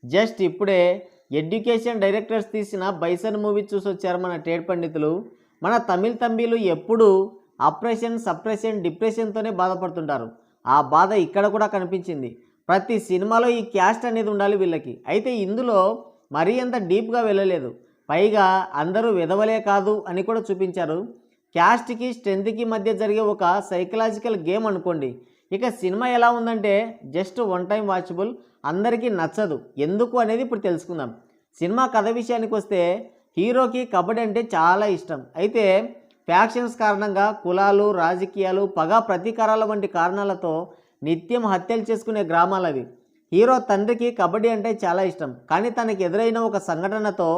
Just ఇప్పుడే education directors తీసిన bison movie చూసి వచ్చారు మన ట్రేడ్ పండితులు. మన తమిళ తంబీలు ఎప్పుడు అప్రెషన్, సప్రెషన్, డిప్రెషన్తోనే బాధపడుతుంటారు. ఆ బాధ ఇక్కడ కూడా కనిపించింది. ప్రతి సినిమాలో ఈ క్యాస్ట్ అనేది ఉండాలి వీళ్ళకి. అయితే ఇందులో మరీ అంత డీప్గా వెళ్ళలేదు. పైగా అందరూ విధవలే కాదు అని కూడా చూపించారు. క్యాస్ట్కి స్ట్రెంత్కి మధ్య జరిగే ఒక సైకలాజికల్ గేమ్ అనుకోండి. ఇక సినిమా ఎలా ఉందంటే జస్ట్ వన్ టైం వాచబుల్. అందరికీ నచ్చదు. ఎందుకు అనేది ఇప్పుడు తెలుసుకుందాం. సినిమా కథ విషయానికి వస్తే హీరోకి కబడ్డీ అంటే చాలా ఇష్టం. అయితే ఫ్యాక్షన్స్ కారణంగా కులాలు, రాజకీయాలు, పగ, ప్రతీకారాల వంటి కారణాలతో నిత్యం హత్యలు చేసుకునే గ్రామాలు అవి. హీరో తండ్రికి కబడ్డీ అంటే చాలా ఇష్టం. కానీ తనకి ఎదురైన ఒక సంఘటనతో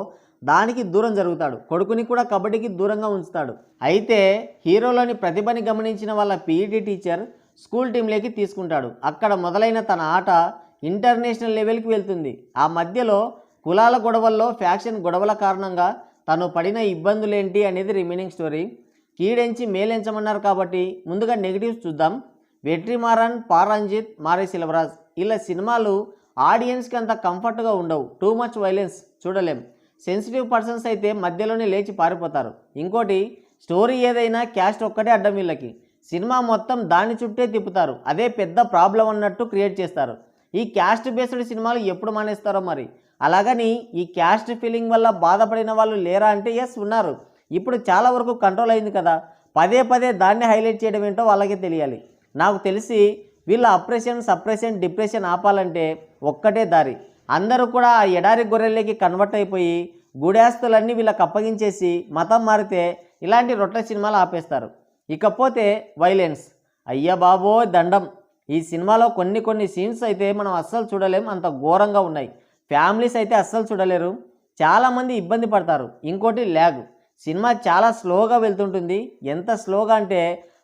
దానికి దూరం జరుగుతాడు. కొడుకుని కూడా కబడ్డీకి దూరంగా ఉంచుతాడు. అయితే హీరోలోని ప్రతిభని గమనించిన వాళ్ళ పీఈటీ టీచర్ స్కూల్ టీంలోకి తీసుకుంటాడు. అక్కడ మొదలైన తన ఆట ఇంటర్నేషనల్ లెవెల్కి వెళ్తుంది. ఆ మధ్యలో కులాల గొడవల్లో, ఫ్యాక్షన్ గొడవల కారణంగా తను పడిన ఇబ్బందులేంటి అనేది రిమైనింగ్ స్టోరీ. కీడెంచి మేలెంచమన్నారు కాబట్టి ముందుగా నెగిటివ్స్ చూద్దాం. వెట్రిమారన్, పారంజిత్, మారే సెల్వరాజ్ ఇలా సినిమాలు ఆడియన్స్కి అంత కంఫర్ట్గా ఉండవు. టూ మచ్ వైలెన్స్ చూడలేం. సెన్సిటివ్ పర్సన్స్ అయితే మధ్యలోనే లేచి పారిపోతారు. ఇంకోటి, స్టోరీ ఏదైనా క్యాస్ట్ ఒక్కటే అడ్డం వీళ్ళకి. సినిమా మొత్తం దాని చుట్టే తిప్పుతారు. అదే పెద్ద ప్రాబ్లం అన్నట్టు క్రియేట్ చేస్తారు. ఈ క్యాస్ట్ బేస్డ్ సినిమాలు ఎప్పుడు మానేస్తారో మరి. అలాగని ఈ క్యాస్ట్ ఫీలింగ్ వల్ల బాధపడిన వాళ్ళు లేరా అంటే ఎస్ ఉన్నారు. ఇప్పుడు చాలా వరకు కంట్రోల్ అయింది కదా. పదే పదే దాన్ని హైలైట్ చేయడం ఏంటో వాళ్ళకే తెలియాలి. నాకు తెలిసి వీళ్ళ అప్రెషన్, సప్రెషన్, డిప్రెషన్ ఆపాలంటే ఒక్కటే దారి. అందరూ కూడా ఆ ఎడారి గొర్రెలకి కన్వర్ట్ అయిపోయి గుడాస్తులన్నీ వీళ్ళకి అప్పగించేసి మతం మారితే ఇలాంటి రొట్టె సినిమాలు ఆపేస్తారు. ఇకపోతే వైలెన్స్, అయ్య బాబో దండం. ఈ సినిమాలో కొన్ని సీన్స్ అయితే మనం అస్సలు చూడలేం, అంత ఘోరంగా ఉన్నాయి. ఫ్యామిలీస్ అయితే అస్సలు చూడలేరు. చాలామంది ఇబ్బంది పడతారు. ఇంకోటి ల్యాగ్. సినిమా చాలా స్లోగా వెళ్తుంటుంది. ఎంత స్లోగా అంటే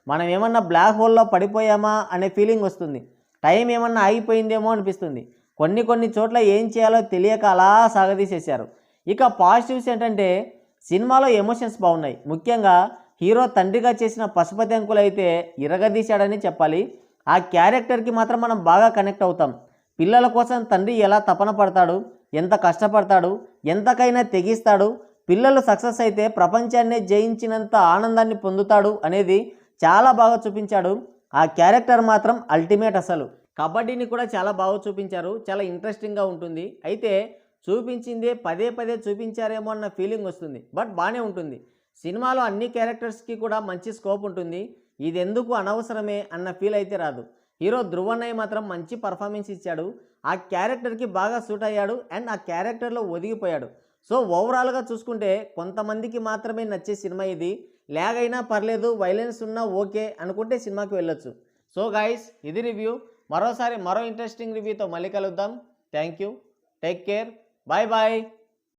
మనం ఏమన్నా బ్లాక్ హోల్లో పడిపోయామా అనే ఫీలింగ్ వస్తుంది. టైం ఏమన్నా ఆగిపోయిందేమో అనిపిస్తుంది. కొన్ని చోట్ల ఏం చేయాలో తెలియక అలా సాగదీసేశారు. ఇక పాజిటివ్స్ ఏంటంటే సినిమాలో ఎమోషన్స్ బాగున్నాయి. ముఖ్యంగా హీరో తండ్రిగా చేసిన పశుపతి అంకుల్ అయితే ఇరగదీశాడని చెప్పాలి. ఆ క్యారెక్టర్కి మాత్రం మనం బాగా కనెక్ట్ అవుతాం. పిల్లల కోసం తండ్రి ఎలా తపన పడతాడు, ఎంత కష్టపడతాడు, ఎంతకైనా తెగిస్తాడు, పిల్లలు సక్సెస్ అయితే ప్రపంచాన్నే జయించినంత ఆనందాన్ని పొందుతాడు అనేది చాలా బాగా చూపించాడు. ఆ క్యారెక్టర్ మాత్రం అల్టిమేట్. అసలు కబడ్డీని కూడా చాలా బాగా చూపించారు. చాలా ఇంట్రెస్టింగ్గా ఉంటుంది. అయితే చూపించిందే పదే పదే చూపించారేమో అన్న ఫీలింగ్ వస్తుంది. బట్ బాగానే ఉంటుంది. సినిమాలో అన్ని క్యారెక్టర్స్కి కూడా మంచి స్కోప్ ఉంటుంది. ఇది ఎందుకు అనవసరమే అన్న ఫీల్ అయితే రాదు. హీరో ధ్రువన్నయ్య మాత్రం మంచి పర్ఫార్మెన్స్ ఇచ్చాడు. ఆ క్యారెక్టర్కి బాగా సూట్ అయ్యాడు అండ్ ఆ క్యారెక్టర్లో ఒదిగిపోయాడు. సో ఓవరాల్గా చూసుకుంటే కొంతమందికి మాత్రమే నచ్చే సినిమా ఇది. ల్యాగ్ అయినా పర్లేదు, వైలెన్స్ ఉన్నా ఓకే అనుకుంటే సినిమాకి వెళ్ళొచ్చు. సో గైస్, ఇది రివ్యూ. మరోసారి మరో ఇంట్రెస్టింగ్ రివ్యూతో మళ్ళీ కలుద్దాం. Thank you. Take care. Bye bye.